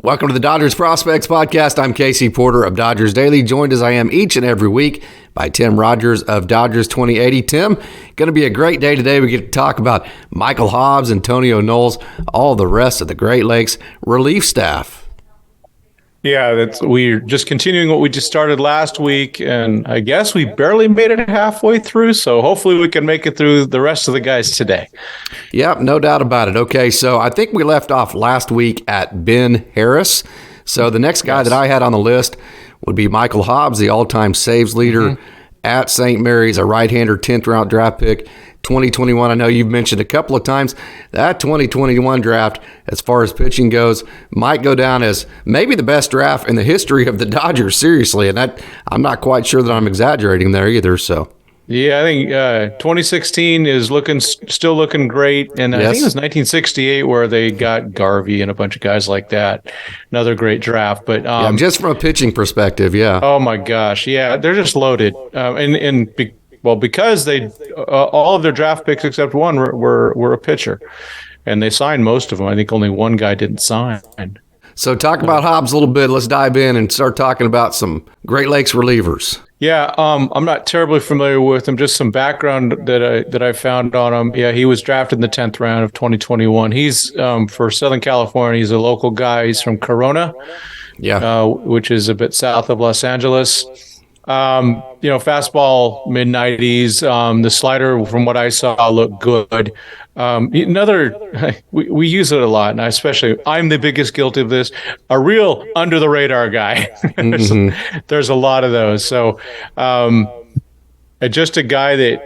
Welcome to the Dodgers Prospects Podcast. I'm Casey Porter of Dodgers Daily, joined as I am each and every week by Tim Rogers of Dodgers 2080. Tim, going to be a great day today. We get to talk about Michael Hobbs, Antonio Knowles, all the rest of the Great Lakes relief staff. Yeah, we're just continuing what we just started last week, and I guess we barely made it halfway through, so hopefully we can make it through the rest of the guys today. Yep, no doubt about it. Okay, so I think we left off last week at Ben Harris. So the next guy that I had on the list would be Michael Hobbs, the all-time saves leader at St. Mary's, a right-hander, 10th round draft pick. 2021, I know you've mentioned a couple of times that 2021 draft, as far as pitching goes, might go down as maybe the best draft in the history of the Dodgers, seriously. And that I'm not quite sure that I'm exaggerating there either. So, yeah, I think 2016 is still looking great. And I think it was 1968 where they got Garvey and a bunch of guys like that. Another great draft. But just from a pitching perspective, yeah. Oh, my gosh. Yeah, they're just loaded. Because they all of their draft picks except one were a pitcher, and they signed most of them. I think only one guy didn't sign. So talk about Hobbs a little bit. Let's dive in and start talking about some Great Lakes relievers. Yeah, I'm not terribly familiar with him. Just some background that I found on him. Yeah, he was drafted in the 10th round of 2021. He's for Southern California. He's a local guy. He's from Corona, which is a bit south of Los Angeles. Fastball mid-90s. The slider, from what I saw, looked good. We use it a lot, and I'm the biggest guilty of this. A real under-the-radar guy. There's a lot of those. So, just a guy that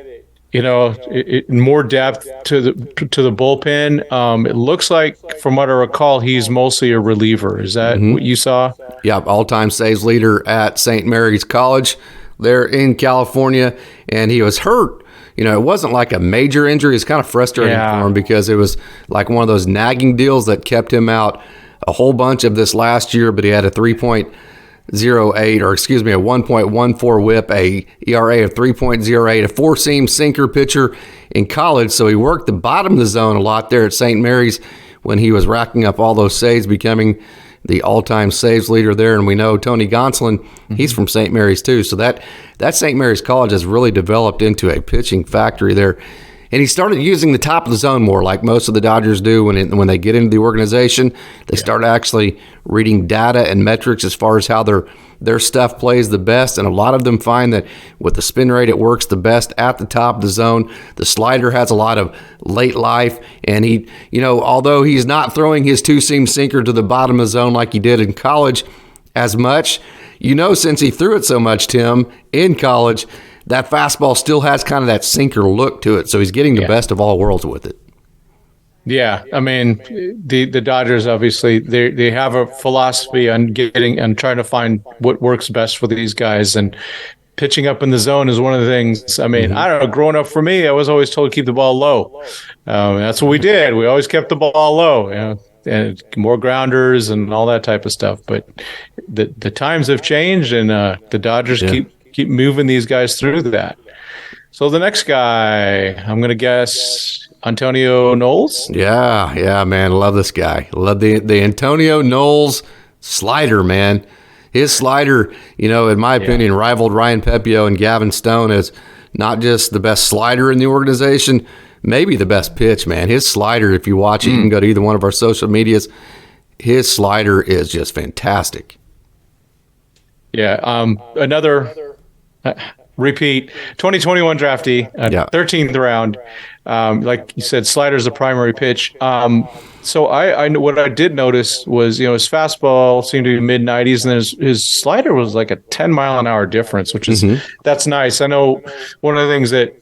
more depth to the bullpen. It looks like, from what I recall, he's mostly a reliever. Is that what you saw? Yeah, all-time saves leader at St. Mary's College there in California, and he was hurt. It wasn't like a major injury. It's kind of frustrating for him because it was like one of those nagging deals that kept him out a whole bunch of this last year, but he had a 1.14 whip, a ERA of 3.08, a four-seam sinker pitcher in college. So he worked the bottom of the zone a lot there at St. Mary's when he was racking up all those saves, becoming the all-time saves leader there. And we know Tony Gonsolin, he's from St. Mary's too. So that St. Mary's College has really developed into a pitching factory there. And he started using the top of the zone more, like most of the Dodgers do when they get into the organization. They start actually reading data and metrics as far as how their stuff plays the best. And a lot of them find that with the spin rate, it works the best at the top of the zone. The slider has a lot of late life. And he, although he's not throwing his two-seam sinker to the bottom of the zone like he did in college as much, since he threw it so much, Tim, in college, that fastball still has kind of that sinker look to it. So he's getting the best of all worlds with it. Yeah, I mean, the Dodgers, obviously, they have a philosophy on trying to find what works best for these guys. And pitching up in the zone is one of the things. I mean, I don't know, growing up for me, I was always told to keep the ball low. That's what we did. We always kept the ball low, and more grounders and all that type of stuff. But the times have changed, and the Dodgers keep moving these guys through that. So the next guy, I'm going to guess Antonio Knowles. Yeah, man. Love this guy. Love the Antonio Knowles slider, man. His slider, in my opinion, rivaled Ryan Pepio and Gavin Stone as not just the best slider in the organization, maybe the best pitch, man. His slider, if you watch it, you can go to either one of our social medias. His slider is just fantastic. Yeah, another repeat 2021 draftee, 13th round. Like you said, slider's the primary pitch. So I what I did notice was, his fastball seemed to be mid-90s, and his slider was like a 10-mile-an-hour difference, which is that's nice. I know one of the things that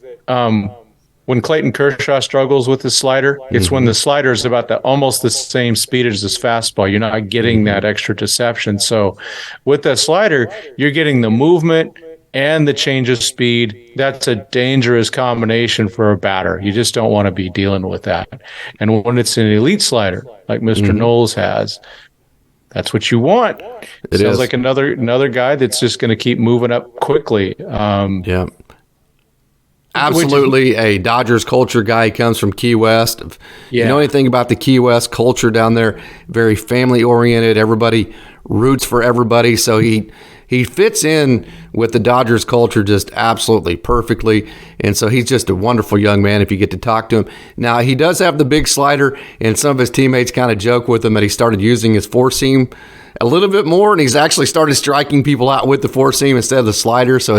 when Clayton Kershaw struggles with his slider, it's when the slider is about almost the same speed as his fastball. You're not getting that extra deception. So with the slider, you're getting the movement and the change of speed. That's a dangerous combination for a batter. You just don't want to be dealing with that. And when it's an elite slider, like Mr. Knowles has, that's what you want. It sounds like another guy that's just going to keep moving up quickly. Absolutely a Dodgers culture guy. He comes from Key West. If you know anything about the Key West culture down there, very family oriented. Everybody roots for everybody. So he fits in with the Dodgers culture just absolutely perfectly. And so he's just a wonderful young man if you get to talk to him. Now, he does have the big slider, and some of his teammates kind of joke with him that he started using his four seam a little bit more, and he's actually started striking people out with the four seam instead of the slider. So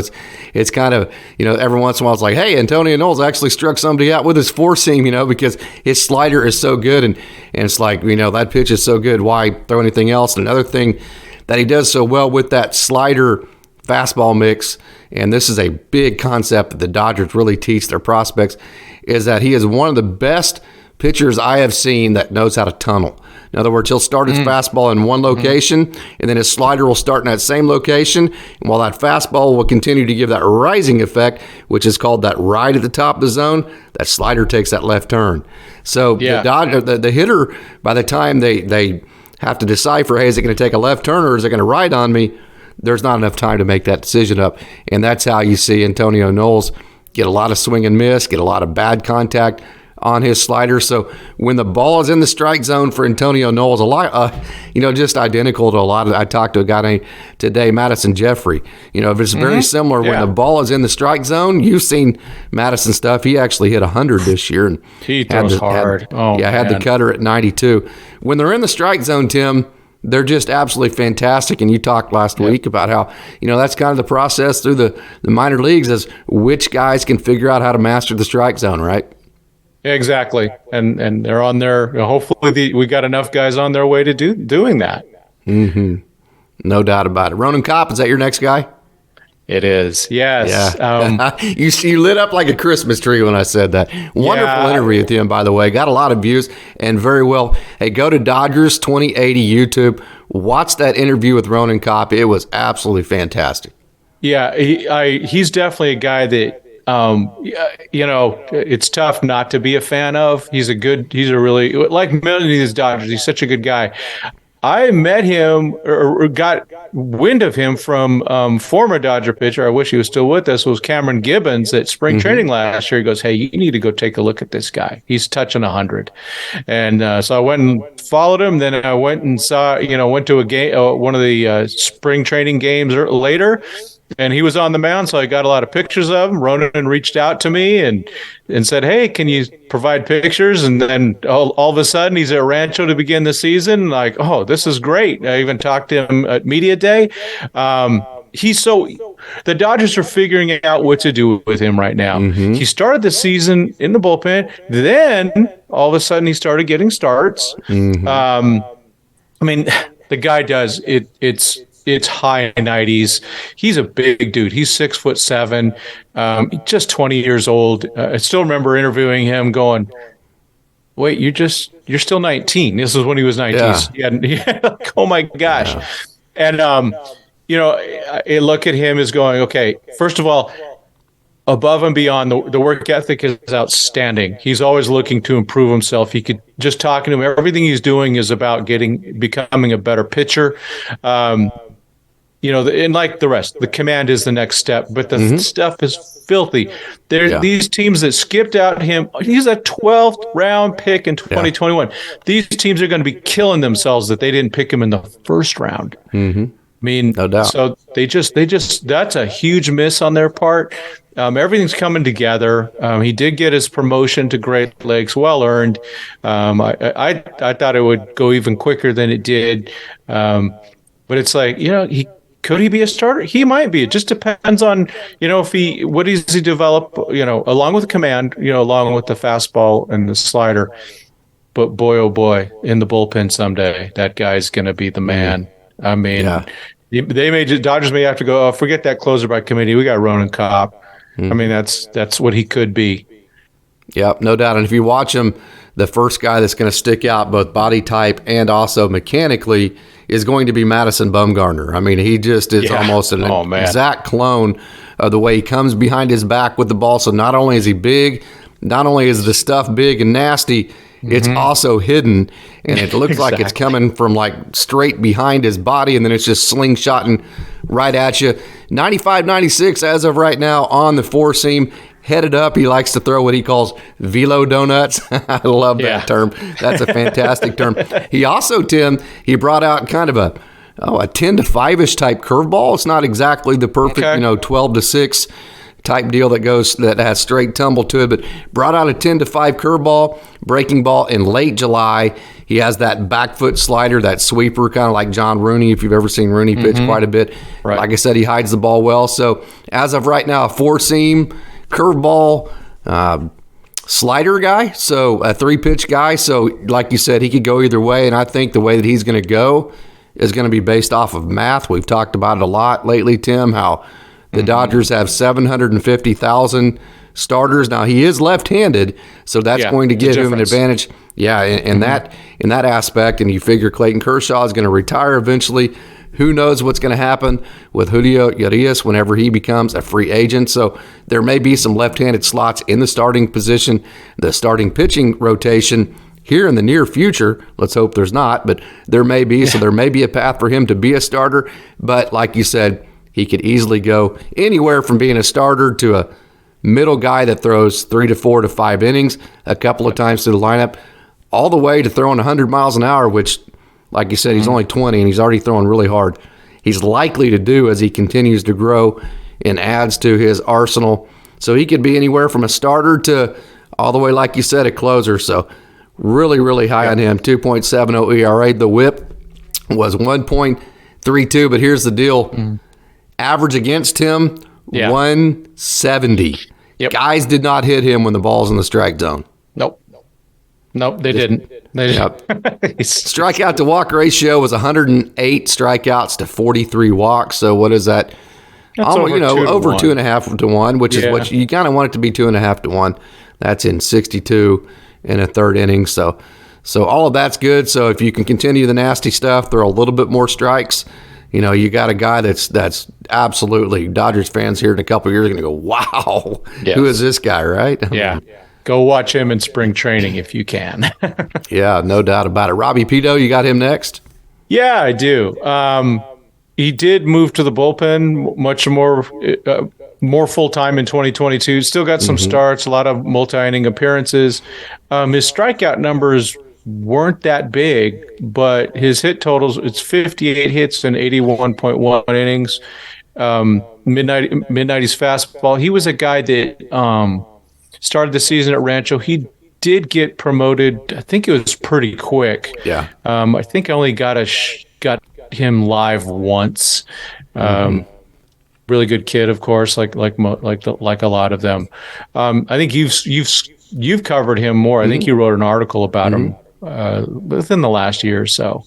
it's kind of, every once in a while it's like, hey, Antonio Knowles actually struck somebody out with his four seam, because his slider is so good, and it's like, that pitch is so good, why throw anything else? Another thing that he does so well with that slider fastball mix, and this is a big concept that the Dodgers really teach their prospects, is that he is one of the best pitchers I have seen that knows how to tunnel. In other words, he'll start his fastball in one location, and then his slider will start in that same location. And while that fastball will continue to give that rising effect, which is called that ride at the top of the zone, that slider takes that left turn. So the hitter, by the time they have to decipher, hey, is it going to take a left turn or is it going to ride on me? There's not enough time to make that decision up. And that's how you see Antonio Knowles get a lot of swing and miss, get a lot of bad contact on his slider. So when the ball is in the strike zone for Antonio Knowles, a lot, just identical to a lot of, I talked to a guy named today, Madison Jeffrey. If it's very similar, when the ball is in the strike zone, you've seen Madison stuff. He actually hit 100 this year. And he throws hard. Had the cutter at 92. When they're in the strike zone, Tim, they're just absolutely fantastic. And you talked last week about how, that's kind of the process through the minor leagues, is which guys can figure out how to master the strike zone, right? Exactly, and they're on their. Hopefully, we got enough guys on their way to doing that. Mm-hmm. No doubt about it. Ronan Kopp, is that your next guy? It is. Yes. Yeah. You lit up like a Christmas tree when I said that. Wonderful interview with him, by the way. Got a lot of views and very well. Hey, go to Dodgers 2080 YouTube. Watch that interview with Ronan Kopp. It was absolutely fantastic. Yeah, he's definitely a guy that. It's tough not to be a fan of. He's a really, like many of these Dodgers, he's such a good guy. I met him or got wind of him from former Dodger pitcher, I wish he was still with us, was Cameron Gibbons at spring training last year. He goes, hey, you need to go take a look at this guy. He's touching 100. And so I went and followed him. Then I went and saw, went to a game, one of the spring training games later. And he was on the mound, so I got a lot of pictures of him. Ronan reached out to me and said, hey, can you provide pictures? And then all of a sudden, he's at Rancho to begin the season. Like, oh, this is great. I even talked to him at Media Day. The Dodgers are figuring out what to do with him right now. He started the season in the bullpen. Then, all of a sudden, he started getting starts. The guy does it. It's high 90s. He's a big dude. He's 6'7", just 20 years old. I still remember interviewing him going, wait, you're still 19. This is when he was 19. Yeah. Oh my gosh. Yeah. And, I look at him as going, okay, first of all, above and beyond, the work ethic is outstanding. He's always looking to improve himself. He could, just talking to him, everything he's doing is about becoming a better pitcher. And like the rest, the command is the next step, but the stuff is filthy. These teams that skipped out him. He's a 12th round pick in 2021. Yeah. These teams are going to be killing themselves that they didn't pick him in the first round. No doubt. So they just that's a huge miss on their part. Everything's coming together. He did get his promotion to Great Lakes, well earned. I thought it would go even quicker than it did. But it's like, could he be a starter? He might be. It just depends on, what does he develop, along with the command, along with the fastball and the slider. But boy, oh boy, in the bullpen someday, that guy's going to be the man. Dodgers may have to go, forget that closer by committee. We got Ronan Kopp. That's what he could be. Yep, no doubt. And if you watch him, the first guy that's going to stick out both body type and also mechanically is going to be Madison Bumgarner. He just is almost an exact clone of the way he comes behind his back with the ball. So not only is he big, not only is the stuff big and nasty, it's also hidden, and it looks like it's coming from like straight behind his body, and then it's just slingshotting right at you. 95, 96 as of right now on the four seam. headed up. He likes to throw what he calls velo donuts. I love that term. That's a fantastic term. He also, Tim, he brought out kind of a 10 to 5-ish type curveball. It's not exactly the perfect, 12 to 6 type deal that has straight tumble to it, but brought out a 10 to 5 curveball, breaking ball in late July. He has that back foot slider, that sweeper, kind of like John Rooney, if you've ever seen Rooney pitch quite a bit. Right. Like I said, he hides the ball well. So as of right now, a 4-seam curveball slider guy, so a 3-pitch guy. So like you said, he could go either way, and I think the way that he's going to go is going to be based off of math. We've talked about it a lot lately, Tim, how the Dodgers have 750,000 starters. Now, he is left-handed, so that's going to give him an advantage. Yeah, in that aspect, and you figure Clayton Kershaw is going to retire eventually. Who knows what's going to happen with Julio Urias whenever he becomes a free agent. So there may be some left-handed slots in the starting position, the starting pitching rotation here in the near future. Let's hope there's not, but there may be. So there may be a path for him to be a starter. But like you said, he could easily go anywhere from being a starter to a middle guy that throws 3 to 4 to 5 innings a couple of times to the lineup, all the way to throwing 100 miles an hour, which, like you said, he's only 20 and he's already throwing really hard. He's likely to do as he continues to grow and adds to his arsenal. So he could be anywhere from a starter to all the way, like you said, a closer. So really, really high on him. 2.70 ERA. The whip was 1.32, but here's the deal. Average against him, 170. Yep. Guys did not hit him when the ball's in the strike zone. Nope, they didn't. They didn't. Strikeout to walk ratio was 108 strikeouts to 43 walks. So what is that? That's over 2.5 to 1, which is what you kind of want it to be, 2.5 to 1. That's in 62 in a third inning. So all of that's good. So if you can continue the nasty stuff, throw a little bit more strikes. You got a guy that's absolutely, Dodgers fans here in a couple of years are going to go, wow, who is this guy, right? Yeah. Go watch him in spring training if you can. Yeah, no doubt about it. Robbie Peto, you got him next? Yeah, I do. He did move to the bullpen much more full-time in 2022. Still got some starts, a lot of multi-inning appearances. His strikeout numbers weren't that big, but his hit totals, it's 58 hits and 81.1 innings. Mid-90s fastball. He was a guy that started the season at Rancho. He did get promoted. I think it was pretty quick. Yeah. I think I only got him live once. Really good kid, of course, like a lot of them. I think you've covered him more. I think you wrote an article about him within the last year or so.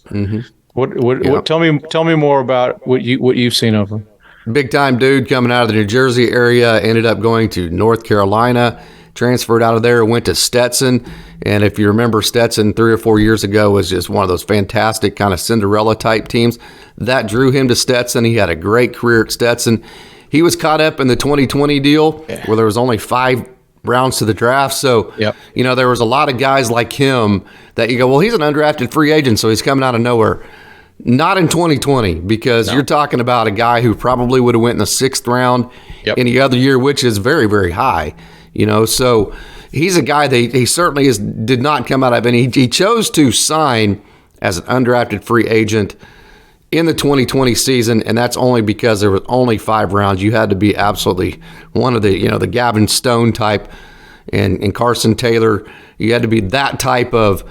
What tell me more about what you've seen of him. Big time dude coming out of the New Jersey area, ended up going to North Carolina, transferred out of there, went to Stetson. And if you remember, Stetson 3 or 4 years ago was just one of those fantastic kind of Cinderella type teams. That drew him to Stetson. He had a great career at Stetson. He was caught up in the 2020 deal where there was only 5 rounds to the draft. So, there was a lot of guys like him that you go, well, he's an undrafted free agent, so he's coming out of nowhere. Not in 2020, because you're talking about a guy who probably would have went in the 6th round any other year, which is very, very high. So he's a guy that he certainly did not come out of any. He chose to sign as an undrafted free agent in the 2020 season, and that's only because there was only 5 rounds. You had to be absolutely one of the, the Gavin Stone type and Carson Taylor. You had to be that type of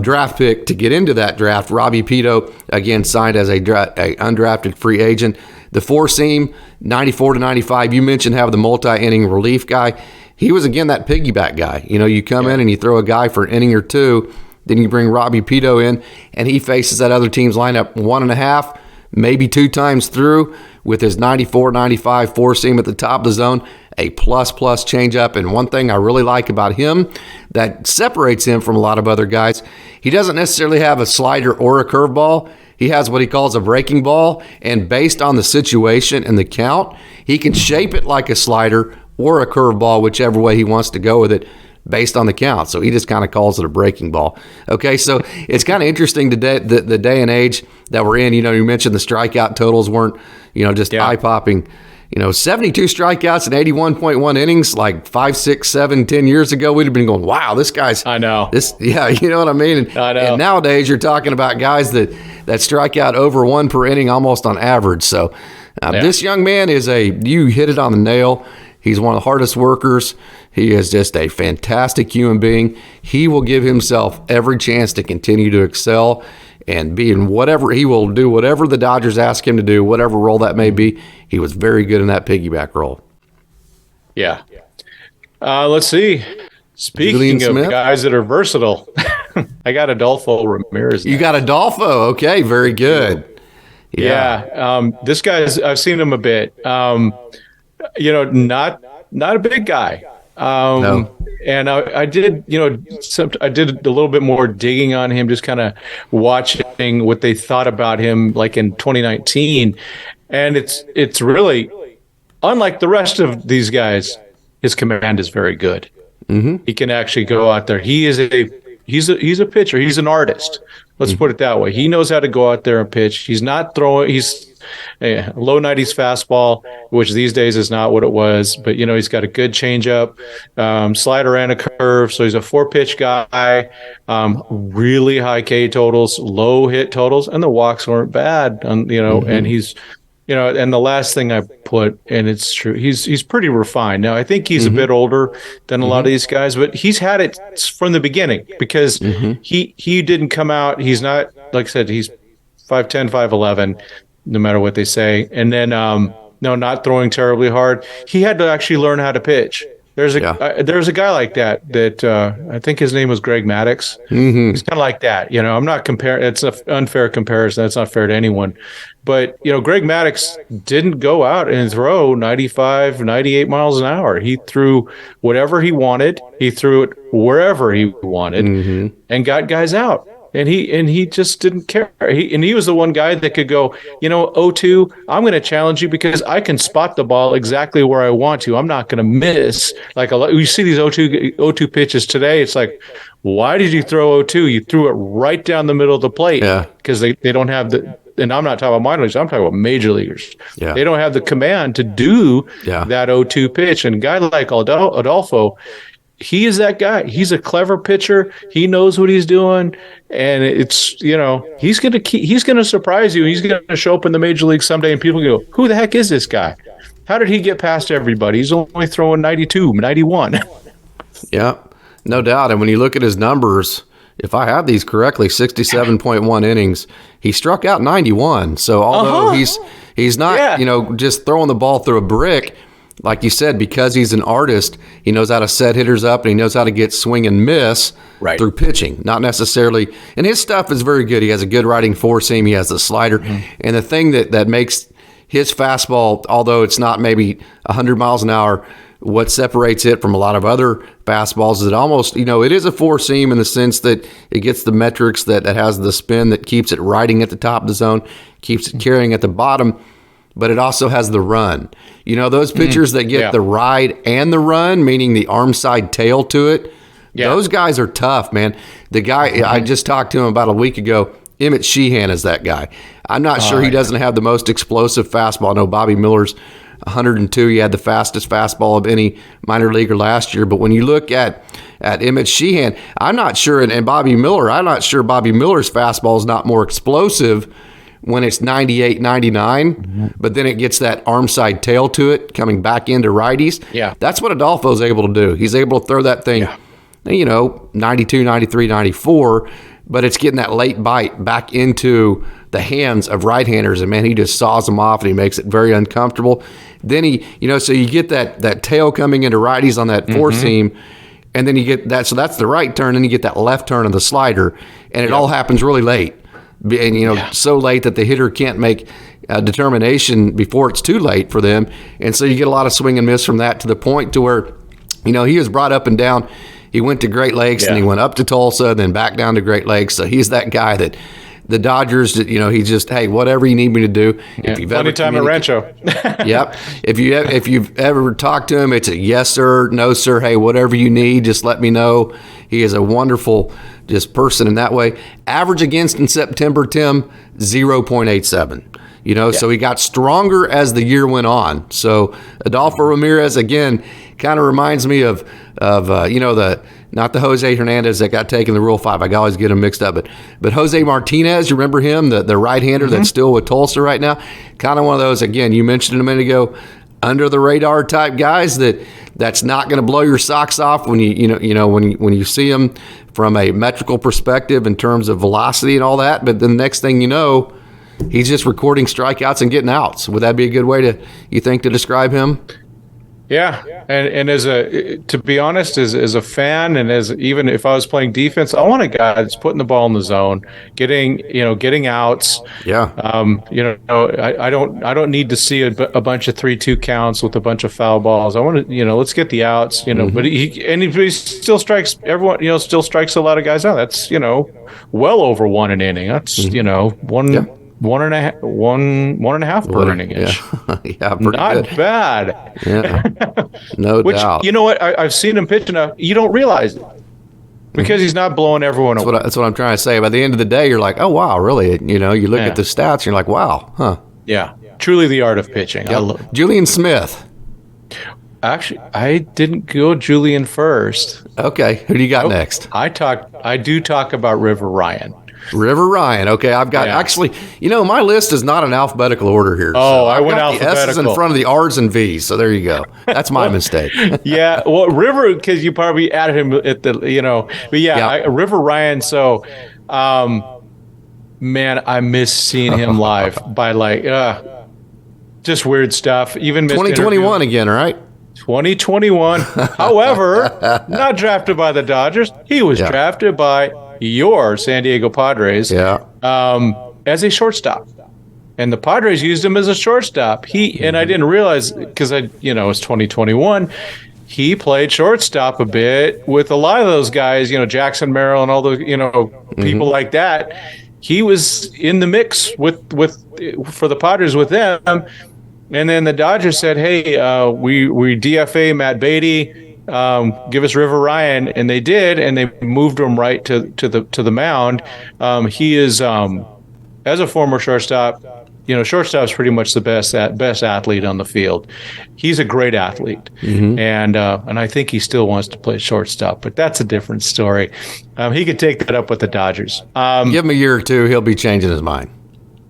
draft pick to get into that draft. Robbie Peto, again, signed as a undrafted free agent. The 4-seam, 94 to 95. You mentioned having the multi-inning relief guy. He was, again, that piggyback guy. You come in and you throw a guy for an inning or 2, then you bring Robbie Peto in, and he faces that other team's lineup 1.5, maybe 2 times through with his 94, 95 4-seam at the top of the zone, a plus changeup. And one thing I really like about him that separates him from a lot of other guys, he doesn't necessarily have a slider or a curveball. He has what he calls a breaking ball, and based on the situation and the count, he can shape it like a slider or a curveball, whichever way he wants to go with it based on the count. So he just kind of calls it a breaking ball. Okay, so it's kind of interesting today, the day and age that we're in. You mentioned the strikeout totals weren't, just eye-popping. 72 strikeouts and 81.1 innings like 5, 6, 7, 10 years ago, we'd have been going, wow, this guy's. I know. Yeah, you know what I mean? I know. And nowadays, you're talking about guys that strike out over 1 per inning almost on average. So this young man you hit it on the nail. He's one of the hardest workers. He is just a fantastic human being. He will give himself every chance to continue to excel and be in whatever. He will do whatever the Dodgers ask him to do, whatever role that may be. He was very good in that piggyback role. Yeah. Let's see. Speaking of guys that are versatile, I got Adolfo Ramirez. You got Adolfo. Okay, very good. Yeah. This guy's, I've seen him a bit. Not a big guy. No. And I did, I did a little bit more digging on him, just kind of watching what they thought about him, like in 2019. And it's really, unlike the rest of these guys, his command is very good. Mm-hmm. He can actually go out there. He's a pitcher. He's an artist. Let's put it that way. He knows how to go out there and pitch. He's not throwing. He's a low 90s fastball, which these days is not what it was. But he's got a good changeup, slider, and a curve. So he's a 4-pitch guy. Really high K totals, low hit totals, and the walks weren't bad. Mm-hmm. And he's. And the last thing I put, and it's true, he's pretty refined. Now, I think he's a bit older than a lot of these guys, but he's had it from the beginning because he didn't come out. He's not, like I said, he's 5'10", 5'11", no matter what they say. And then, not throwing terribly hard. He had to actually learn how to pitch. There's a guy like that I think his name was Greg Maddux. Mm-hmm. He's kind of like that. I'm not comparing. It's an unfair comparison. That's not fair to anyone. But, Greg Maddux didn't go out and throw 95, 98 miles an hour. He threw whatever he wanted. He threw it wherever he wanted and got guys out. And he just didn't care. He was the one guy that could go, 0-2, I'm going to challenge you because I can spot the ball exactly where I want to. I'm not going to miss. Like you see these 0-2 pitches today. It's like, why did you throw 0-2? You threw it right down the middle of the plate because they don't have the. And I'm not talking about minor leaguers. I'm talking about major leaguers. Yeah. They don't have the command to do that 0-2 pitch. And a guy like Adolfo, he is that guy. He's a clever pitcher. He knows what he's doing, and it's he's gonna surprise you. He's gonna show up in the major league someday, and people go, "Who the heck is this guy? How did he get past everybody? He's only throwing 92, 91." Yeah, no doubt. And when you look at his numbers, if I have these correctly, 67.1 innings. He struck out 91. So although he's not just throwing the ball through a brick. Like you said, because he's an artist, he knows how to set hitters up and he knows how to get swing and miss through pitching, not necessarily. And his stuff is very good. He has a good riding four seam. He has the slider. And the thing that makes his fastball, although it's not maybe 100 miles an hour, what separates it from a lot of other fastballs is it almost, it is a four seam in the sense that it gets the metrics that has the spin that keeps it riding at the top of the zone, keeps it carrying at the bottom. But it also has the run. Those pitchers that get the ride and the run, meaning the arm side tail to it, those guys are tough, man. The guy, I just talked to him about a week ago, Emmett Sheehan is that guy. I'm not sure he doesn't have the most explosive fastball. I know Bobby Miller's 102. He had the fastest fastball of any minor leaguer last year. But when you look at Emmett Sheehan, I'm not sure, and Bobby Miller, I'm not sure Bobby Miller's fastball is not more explosive when it's 98, 99, but then it gets that arm side tail to it coming back into righties. Yeah. That's what Adolfo's able to do. He's able to throw that thing, 92, 93, 94, but it's getting that late bite back into the hands of right-handers, and man, he just saws them off and he makes it very uncomfortable. Then he, so you get that tail coming into righties on that four seam, and then you get that, so that's the right turn, and you get that left turn of the slider, and it all happens really late. And, so late that the hitter can't make a determination before it's too late for them. And so you get a lot of swing and miss from that to the point to where, he was brought up and down. He went to Great Lakes and he went up to Tulsa, then back down to Great Lakes. So he's that guy that the Dodgers, he's just, hey, whatever you need me to do. If you've plenty of time at Rancho. Yep. If you've ever talked to him, it's a yes, sir, no, sir. Hey, whatever you need, just let me know. He is a wonderful person in that way. Average against in September, Tim, 0.87. So he got stronger as the year went on. So Adolfo Ramirez, again, kind of reminds me of not the Jose Hernandez that got taken the Rule 5. I always get him mixed up. But Jose Martinez, you remember him, the right-hander that's still with Tulsa right now? Kind of one of those, again, you mentioned a minute ago, under the radar type guys that's not going to blow your socks off when when you see him from a metrical perspective in terms of velocity and all that. But then the next thing you know, he's just recording strikeouts and getting outs. Would that be a good way to describe him? Yeah, and to be honest, as a fan, and even if I was playing defense, I want a guy that's putting the ball in the zone, getting outs. Yeah. I don't need to see a bunch of 3-2 counts with a bunch of foul balls. I want to, let's get the outs. But he still strikes everyone. Still strikes a lot of guys out. That's well over 1 an inning. That's one. Yeah. One and a half per inning. Yeah, not good. Bad. Yeah, no doubt. You know what? I've seen him pitch enough. You don't realize it because he's not blowing everyone away. That's what I'm trying to say. By the end of the day, you're like, oh wow, really? You look at the stats, and you're like, wow, huh? Yeah, truly the art of pitching. Yep. Julian Smith. Actually, I didn't go Julian first. Okay, who do you got next? I do talk about River Ryan. River Ryan. Okay, I've got actually. My list is not in alphibeutical order here. Oh, so I went alphabetical. The S's in front of the R's and V's. So there you go. That's my mistake. Yeah. Well, River, because you probably added him at the. But yeah. River Ryan. So, man, I miss seeing him live by just weird stuff. Even 2021 again, right? 2021. However, not drafted by the Dodgers. He was drafted by your San Diego Padres as a shortstop. And the Padres used him as a shortstop. And I didn't realize because it was 2021. He played shortstop a bit with a lot of those guys, Jackson Merrill and all the, people like that. He was in the mix for the Padres with them. And then the Dodgers said, hey, we DFA Matt Beatty. Give us River Ryan, and they did, and they moved him right to the mound. He is as a former shortstop, shortstop's pretty much the best athlete on the field. He's a great athlete, and I think he still wants to play shortstop, but that's a different story. He could take that up with the Dodgers. Give him a year or two, he'll be changing his mind.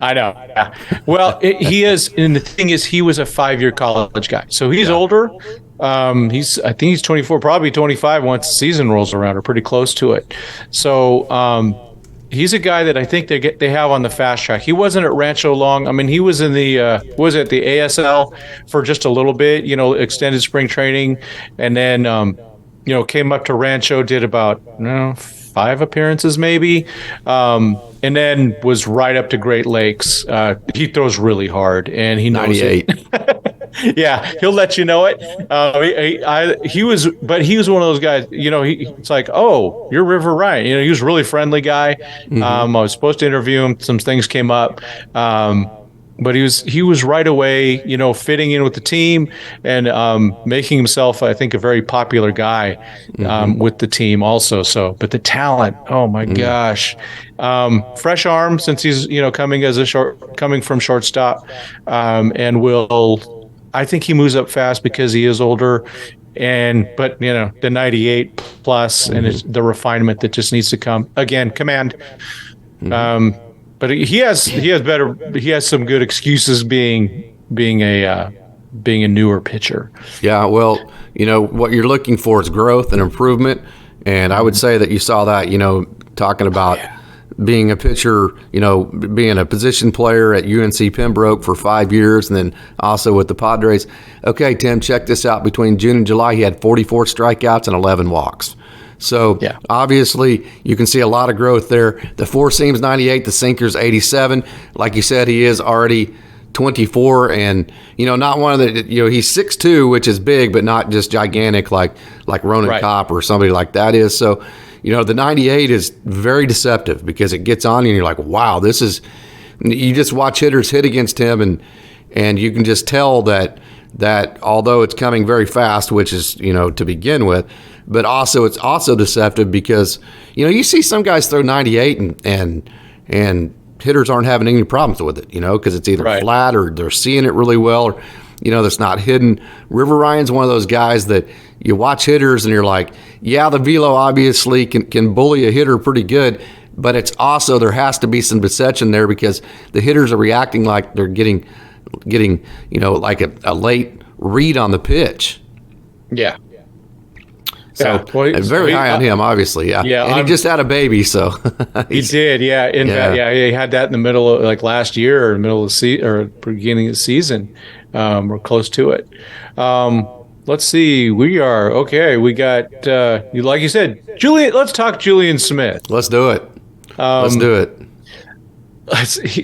I know. Yeah. Well, he is, and the thing is, he was a 5-year college guy, so he's older. I think he's 24, probably 25 once the season rolls around, or pretty close to it. So he's a guy that I think they have on the fast track. He wasn't at Rancho long. I mean, he was in the the ASL for just a little bit, extended spring training, and then came up to Rancho, did about 5 appearances maybe, and then was right up to Great Lakes. He throws really hard, and he knows 98. it. Yeah, he'll let you know it. He was one of those guys. It's like, oh, you're River Ryan. He was a really friendly guy. I was supposed to interview him. Some things came up, but he was right away, fitting in with the team and making himself, I think, a very popular guy with the team also. So, but the talent, oh my gosh, fresh arm since he's coming from shortstop, and I think he moves up fast because he is older, but the 98 plus and it's the refinement that just needs to come again. Command. But he has some good excuses being a newer pitcher. Yeah, well, what you're looking for is growth and improvement, and I would say that you saw that, talking about being a pitcher, being a position player at UNC Pembroke for 5 years, and then also with the Padres. Okay, Tim, check this out. Between June and July, he had 44 strikeouts and 11 walks. So obviously you can see a lot of growth there. The four seams 98, the sinker's 87. Like you said, he is already 24, and not one of the he's 6'2", which is big, but not just gigantic like Ronan Kopp or somebody like that is. So the 98 is very deceptive because it gets on you and you're like, wow, this is. You just watch hitters hit against him, and you can just tell that although it's coming very fast, which is to begin with. But also, it's also deceptive because, you see some guys throw 98 and hitters aren't having any problems with it, because it's either flat or they're seeing it really well, or that's not hidden. River Ryan's one of those guys that you watch hitters and you're like, yeah, the velo obviously can bully a hitter pretty good, but it's also, there has to be some deception there because the hitters are reacting like they're getting like a late read on the pitch. Yeah. So very high on him, obviously. Yeah. And he just had a baby, so he did. Yeah. In fact, he had that in the middle of like last year, or middle of the season, or beginning of the season, or close to it. Let's see. We got like you said, Julian. Let's talk Julian Smith. Let's do it.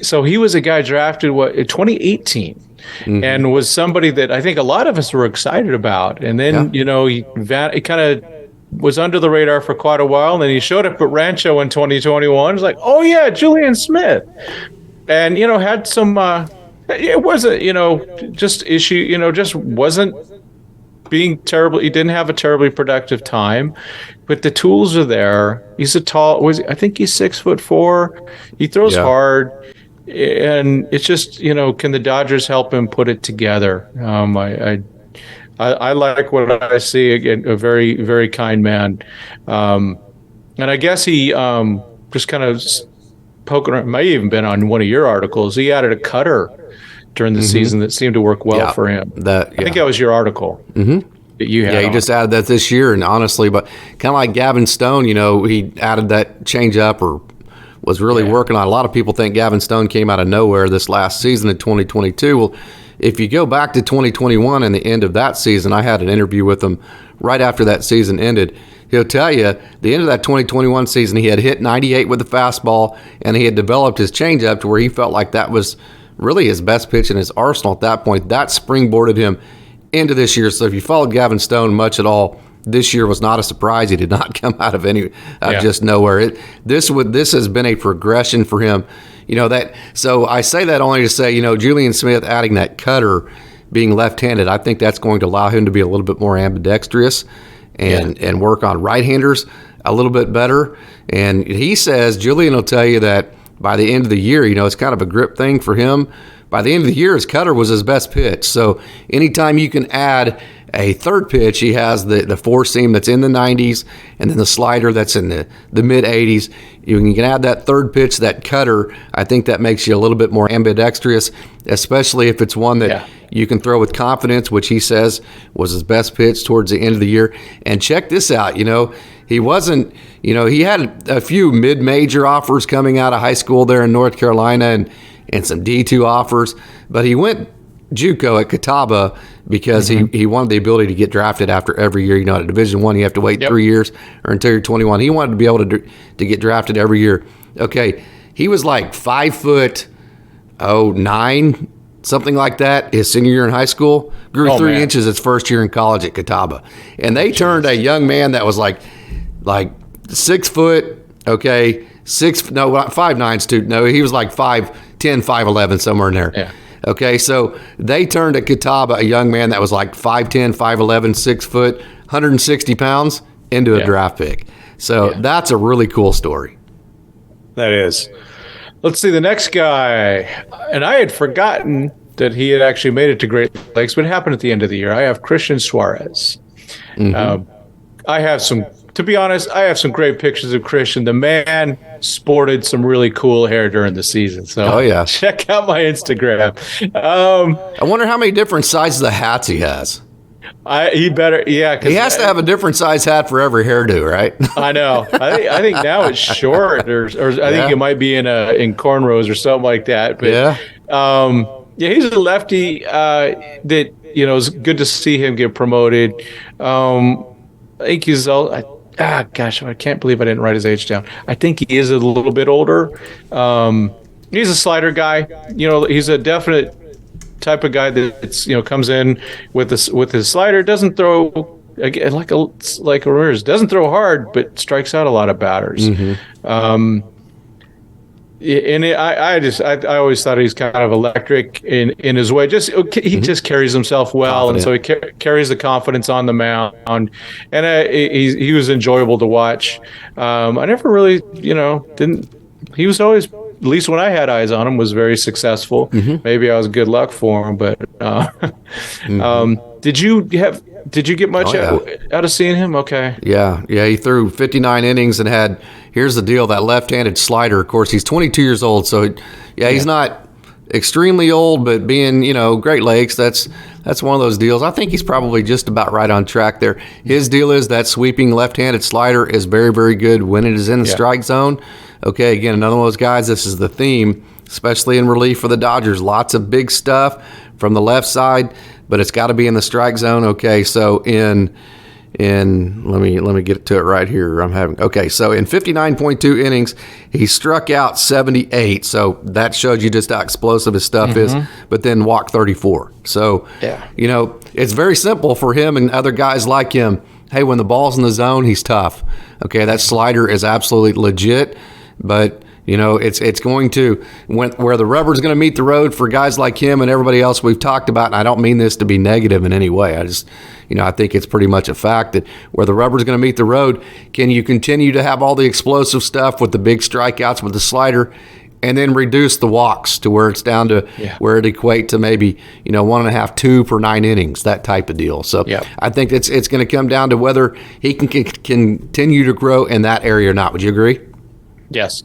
So he was a guy drafted in 2018. And was somebody that I think a lot of us were excited about. And then, he kind of was under the radar for quite a while. And then he showed up at Rancho in 2021. It was like, oh, yeah, Julian Smith. And, had some, it wasn't, just issue, just wasn't being terrible. He didn't have a terribly productive time. But the tools are there. He's I think he's 6'4". He throws hard. And it's just, can the Dodgers help him put it together? I like what I see. Again, a very, very kind man. And I guess he just kind of poking around, may have even been on one of your articles. He added a cutter during the season that seemed to work well for him. I think that was your article. That you had. Yeah, he just added that this year. And honestly, but kind of like Gavin Stone, he added that changeup or was really working on. A lot of people think Gavin Stone came out of nowhere this last season in 2022. Well, if you go back to 2021 and the end of that season, I had an interview with him right after that season ended. He'll tell you the end of that 2021 season, he had hit 98 with the fastball, and he had developed his changeup to where he felt like that was really his best pitch in his arsenal at that point. That springboarded him into this year. So if you followed Gavin Stone much at all, this year was not a surprise. He did not come out of just nowhere. This has been a progression for him. So I say that only to say, Julian Smith adding that cutter, being left-handed, I think that's going to allow him to be a little bit more ambidextrous and work on right-handers a little bit better. And he says, Julian will tell you that by the end of the year, it's kind of a grip thing for him. By the end of the year, his cutter was his best pitch. So anytime you can add a third pitch, he has the four seam that's in the 90s, and then the slider that's in the mid 80s. You can add that third pitch, that cutter. I think that makes you a little bit more ambidextrous, especially if it's one that you can throw with confidence, which he says was his best pitch towards the end of the year. And check this out, he wasn't, he had a few mid-major offers coming out of high school there in North Carolina and some D2 offers, but he went JUCO at Catawba because he wanted the ability to get drafted after every year. At Division I, you have to wait 3 years or until you're 21. He wanted to be able to get drafted every year. Okay, he was like 5'9", something like that, his senior year in high school. Grew 3 inches his first year in college at Catawba. And they turned a young man that was like 6 foot, 5'9" too. No, he was like 5'10", 5'11", somewhere in there. Yeah. Okay, so they turned at Catawba a young man that was like 5'10", 5'11", 6 foot, 160 pounds into a draft pick. So that's a really cool story. That is. Let's see the next guy. And I had forgotten that he had actually made it to Great Lakes, but it happened at the end of the year. I have Christian Suarez. To be honest, I have some great pictures of Christian. The man sported some really cool hair during the season. So check out my Instagram. I wonder how many different sizes of hats he has. He better, he has to have a different size hat for every hairdo, right? I know. I think now it's short, or I think it might be in cornrows or something like that. But he's a lefty. That it's good to see him get promoted. I think he's I can't believe I didn't write his age down. I think he is a little bit older. He's a slider guy. He's a definite type of guy that's comes in with his slider. Doesn't throw like Ramirez. Doesn't throw hard, but strikes out a lot of batters. I always thought he's kind of electric in his way. He just carries himself well, confident. And so he carries the confidence on the mound, and he was enjoyable to watch. I never really, didn't. He was always at least when I had eyes on him, was very successful. Maybe I was good luck for him, but did you get much out of seeing him? Okay. Yeah. He threw 59 innings and had, here's the deal, that left-handed slider. Of course, he's 22 years old, so he's not extremely old, but being, Great Lakes, that's one of those deals. I think he's probably just about right on track there. His deal is that sweeping left-handed slider is very, very good when it is in the strike zone. Okay, again, another one of those guys, this is the theme, especially in relief for the Dodgers. Lots of big stuff from the left side, but it's got to be in the strike zone. Okay, so in let me get to it right here. So in 59.2 innings, he struck out 78. So that shows you just how explosive his stuff is. But then walked 34. So it's very simple for him and other guys like him. Hey, when the ball's in the zone, he's tough. Okay, that slider is absolutely legit, but it's going to, where the rubber's going to meet the road for guys like him and everybody else we've talked about, and I don't mean this to be negative in any way. I just, I think it's pretty much a fact that where the rubber's going to meet the road, can you continue to have all the explosive stuff with the big strikeouts with the slider and then reduce the walks to where it's down to where it equate to maybe, 1.5, 2 per 9 innings, that type of deal. So I think it's going to come down to whether he can continue to grow in that area or not. Would you agree? Yes.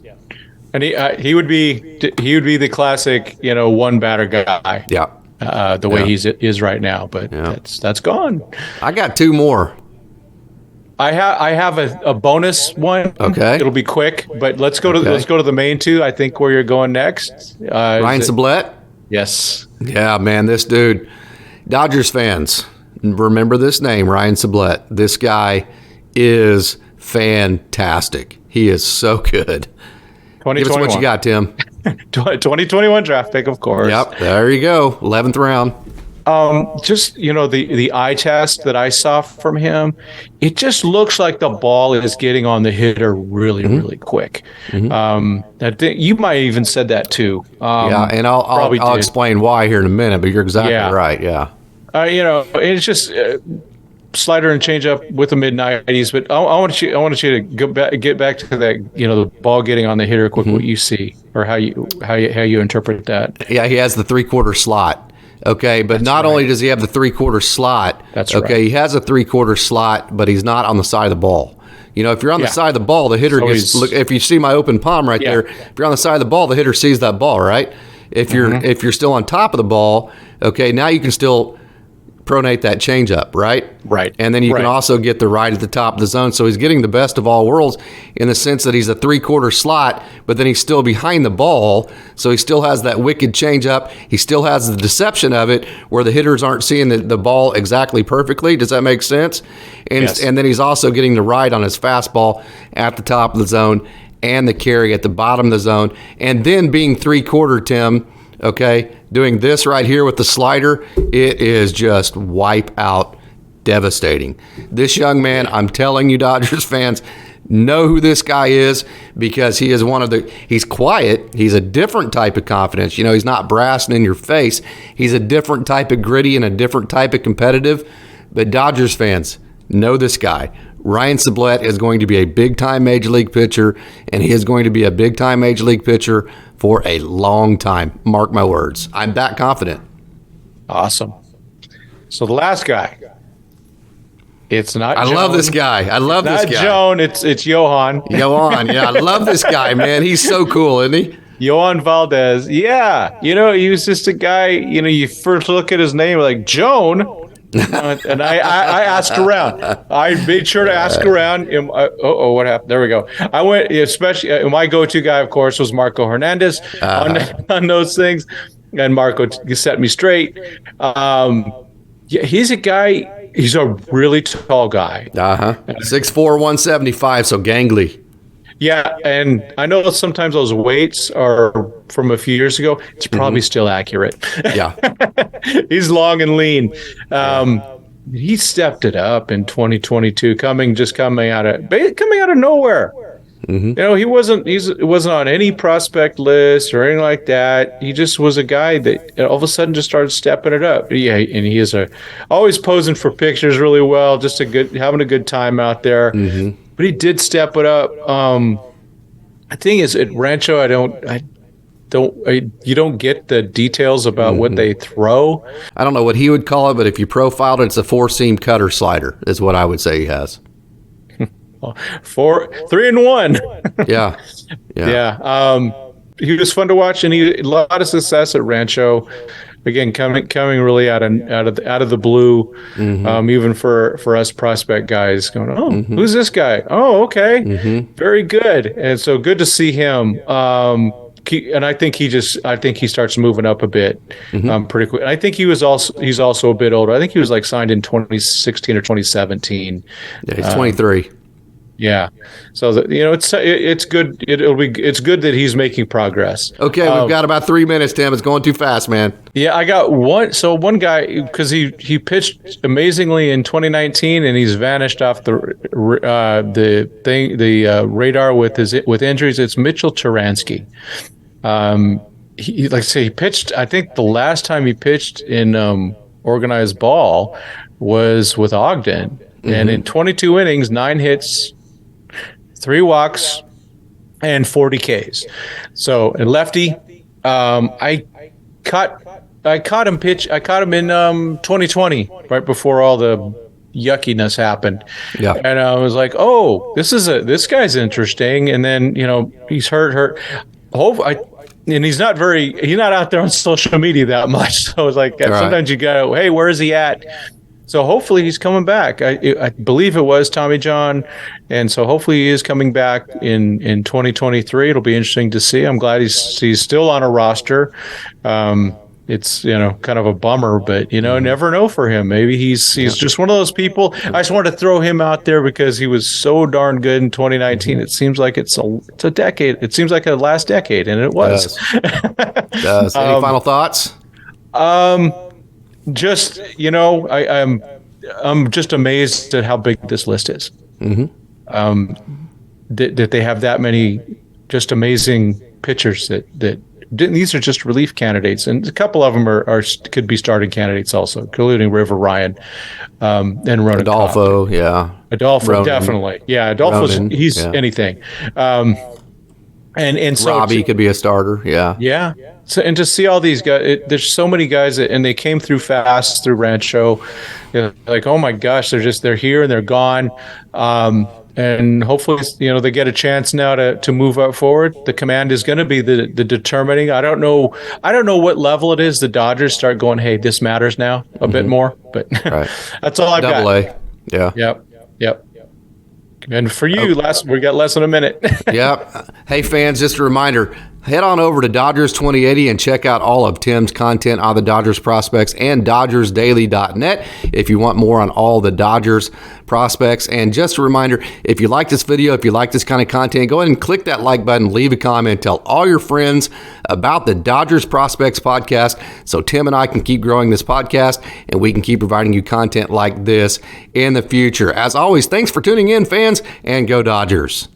And he would be the classic, one batter guy. Yeah. The way he is right now, but that's gone. I got 2 more. I have a bonus one. Okay. It'll be quick, but let's go to the main 2. I think where you're going next. Ryan Sublette. Yes. Yeah, man, this dude. Dodgers fans, remember this name, Ryan Sublette. This guy is fantastic. He is so good. Give us what you got, Tim. 2021 draft pick, of course. Yep, there you go. 11th round. Just, the eye test that I saw from him, it just looks like the ball is getting on the hitter really, really quick. You might even said that too. And I'll explain why here in a minute, but you're exactly right. Yeah. It's just slider and changeup with the mid-90s, but I want you to get back to that, the ball getting on the hitter quick. What you see or how you interpret that? Yeah, he has the 3/4 slot. Okay, but not only does he have the 3/4 slot, he has a 3/4 slot, but he's not on the side of the ball. If you're on the side of the ball, the hitter if you see my open palm right there, if you're on the side of the ball, the hitter sees that ball, right? If you're still on top of the ball, okay, now you can still pronate that changeup, right? Right. And then you can also get the right at the top of the zone. So he's getting the best of all worlds in the sense that he's a 3/4 slot, but then he's still behind the ball. So he still has that wicked changeup. He still has the deception of it where the hitters aren't seeing the ball exactly perfectly. Does that make sense? And then he's also getting the right on his fastball at the top of the zone and the carry at the bottom of the zone. And then being 3/4, Tim, okay, doing this right here with the slider, it is just wipe out devastating. This young man, I'm telling you, Dodgers fans, know who this guy is because he is he's quiet. He's a different type of confidence. He's not brass and in your face. He's a different type of gritty and a different type of competitive. But Dodgers fans, know this guy. Ryan Sublette is going to be a big-time Major League pitcher, and he is going to be a big-time Major League pitcher for a long time. Mark my words. I'm that confident. Awesome. So the last guy. It's not Joan. I love this guy. Not Joan. It's Johan. Johan, yeah. I love this guy, man. He's so cool, isn't he? Johan Valdez. Yeah. He was just a guy, you first look at his name like Joan. And I asked around. I made sure to ask around. What happened? There we go. I went, especially my go-to guy, of course, was Marco Hernandez on those things, and Marco set me straight. He's a guy. He's a really tall guy. 6'4", 175, so gangly. Yeah, and I know sometimes those weights are from a few years ago. It's probably still accurate. Yeah. He's long and lean. He stepped it up in 2022, coming out of nowhere. He wasn't on any prospect list or anything like that. He just was a guy that all of a sudden just started stepping it up. Yeah, and he is always posing for pictures really well, just having a good time out there. But he did step it up. The thing is, at Rancho, you don't get the details about what they throw. I don't know what he would call it, but if you profiled it, it's a 4-seam cutter slider is what I would say he has. 3-in-1. Yeah. He was fun to watch, and he a lot of success at Rancho. Again, coming really out of the blue, even for us prospect guys going, oh, who's this guy? Oh, okay, very good. And so good to see him. And I think he starts moving up a bit pretty quick. And I think he's also a bit older. I think he was like signed in 2016 or 2017. Yeah, he's 23. Yeah, so it's good. It's good that he's making progress. Okay, we've got about 3 minutes, Tim. It's going too fast, man. Yeah, I got one. So one guy, because he pitched amazingly in 2019, and he's vanished off the radar with injuries. It's Mitchell Turansky. He pitched. I think the last time he pitched in organized ball was with Ogden, and in 22 innings, 9 hits, 3 walks, and 40 Ks. So a lefty. I caught him pitch. I caught him in 2020, right before all the yuckiness happened. Yeah, and I was like, "Oh, this guy's interesting." And then he's hurt. And he's not out there on social media that much. So it's like sometimes you go, "Hey, where is he at?" So hopefully he's coming back. I believe it was Tommy John, and so hopefully he is coming back in 2023. It'll be interesting to see. I'm glad he's still on a roster. It's kind of a bummer, but never know for him. Maybe he's just one of those people. I just wanted to throw him out there because he was so darn good in 2019. It seems like it's a decade. It seems like a last decade, and it was. It does. Any final thoughts? Just I'm just amazed at how big this list is. That they have that many just amazing pitchers that these are just relief candidates, and a couple of them could be starting candidates also, including River Ryan and Ronan Adolfo. Cobb. Adolfo, Ronan. Definitely. Yeah, Adolfo's he's anything. And so Robbie could be a starter. Yeah. So, and to see all these guys, there's so many guys and they came through fast through Rancho. Like, oh my gosh, they're here and they're gone. And hopefully, they get a chance now to move up forward. The command is going to be the determining. I don't know what level it is. The Dodgers start going, hey, this matters now a bit more. But that's all I've got. AA. Yeah. Yep. And for you, we got less than a minute. Yep. Hey, fans, just a reminder, head on over to Dodgers 2080 and check out all of Tim's content on the Dodgers prospects and DodgersDaily.net if you want more on all the Dodgers prospects. And just a reminder, if you like this video, if you like this kind of content, go ahead and click that like button, leave a comment, tell all your friends about the Dodgers Prospects podcast so Tim and I can keep growing this podcast and we can keep providing you content like this in the future. As always, thanks for tuning in, fans, and go Dodgers.